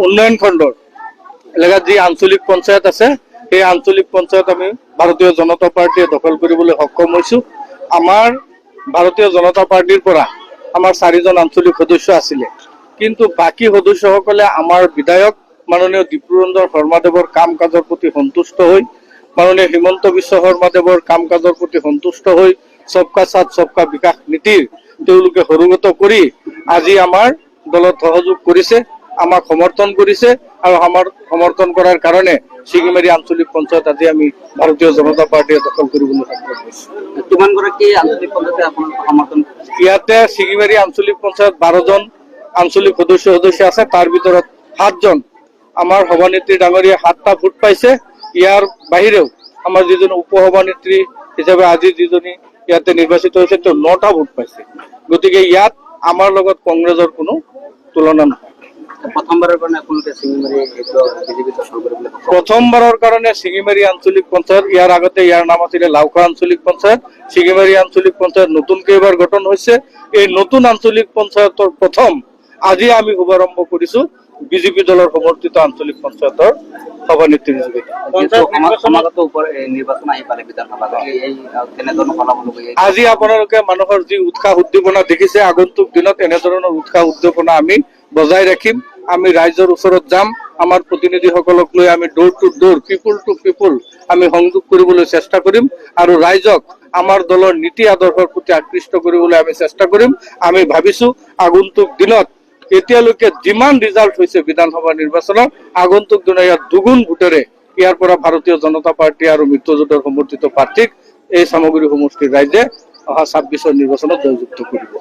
উন্নয়ন খণ্ডৰ এলেকাত যি আঞ্চলিক পঞ্চায়ত আছে সেই আঞ্চলিক পঞ্চায়ত আমি ভাৰতীয় জনতা পাৰ্টিয়ে দখল কৰিবলৈ সক্ষম হৈছো। আমাৰ ভাৰতীয় জনতা পাৰ্টিৰ পৰা আমাৰ 4জন আঞ্চলিক সদস্য আছিলে, কিন্তু বাকী সদস্যসকলে আমাৰ বিধায়ক মাননীয় ডিব্ৰুৰঞ্জন শৰ্মাদেৱৰ কাম কাজৰ প্ৰতি সন্তুষ্ট হৈ, মাননীয় হিমন্ত বিশ্ব শৰ্মাদেৱৰ কাম কাজৰ প্ৰতি সন্তুষ্ট হৈ সবকা সাথ সবকা বিকাশ নীতিৰ তেওঁলোকে হৰুগত কৰি আজি আমাৰ দলত সহযোগ কৰিছে, আমাক সমৰ্থন কৰিছে আৰু আমাৰ সমৰ্থন কৰাৰ কাৰণে শিঙিমাৰী আঞ্চলিক পঞ্চায়ত আজি আমি ভাৰতীয় জনতা পাৰ্টিয়ে দখল কৰিবলৈ সক্ষম হৈছো। কিমানগৰাকী আঞ্চলিক পঞ্চায়তে আপোনাক সমৰ্থন? ইয়াতে শিঙিমাৰী আঞ্চলিক পঞ্চায়ত 12জন আঞ্চলিক সদস্য আছে, তাৰ ভিতৰত 7জন আমাৰ সভানেত্ৰী ডাঙৰীয়া 7টা ভোট পাইছে। ইয়াৰ বাহিৰেও আমাৰ যিজন উপসভানেত্ৰী হিচাপে আজি যিজনী ইয়াতে নিৰ্বাচিত হৈছে তেওঁ 9টা ভোট পাইছে। গতিকে ইয়াত আমাৰ লগত কংগ্ৰেছৰ কোনো তুলনা নহয়। প্ৰথমবাৰৰ কাৰণে আপোনালোকে শিঙিমাৰী বিজেপি দখল কৰিবলৈ প্ৰথমবাৰৰ কাৰণে শিঙিমাৰী আঞ্চলিক পঞ্চায়ত, ইয়াৰ আগতে ইয়াৰ নাম আছিলে লাউখা আঞ্চলিক পঞ্চায়ত। শিঙিমাৰী আঞ্চলিক পঞ্চায়ত নতুনকৈ এবাৰ গঠন হৈছে। এই নতুন আঞ্চলিক পঞ্চায়তৰ প্ৰথম আজি আমি শুভাৰম্ভ কৰিছো বিজেপি দলৰ সমৰ্থিত আঞ্চলিক পঞ্চায়তৰ সভানেত্ৰীৰ যোগেদি। আজি আপোনালোকে মানুহৰ যি উৎসাহ উদ্দীপনা দেখিছে, আগন্তুক দিনত এনেধৰণৰ উৎসাহ উদ্দীপনা আমি বজাই ৰাখিম। আমি ৰাইজৰ ওচৰত যাম, আমাৰ প্ৰতিনিধিসকলক লৈ আমি ডোৰ টু ডোৰ, পিপুল টু পিপুল আমি সংযোগ কৰিবলৈ চেষ্টা কৰিম আৰু ৰাইজক আমাৰ দলৰ নীতি আদৰ্শৰ প্ৰতি আকৃষ্ট কৰিবলৈ আমি চেষ্টা কৰিম। আমি ভাবিছো আগন্তুক দিনত এতিয়ালৈকে যিমান ৰিজাল্ট হৈছে বিধানসভা নিৰ্বাচনৰ, আগন্তুক দিনত ইয়াত দুগুণ ভোটেৰে ইয়াৰ পৰা ভাৰতীয় জনতা পাৰ্টি আৰু মিত্ৰজোঁটৰ সমৰ্থিত প্ৰাৰ্থীক এই চামগুৰি সমষ্টিৰ ৰাইজে অহা 26ৰ নিৰ্বাচনত জয়যুক্ত কৰিব।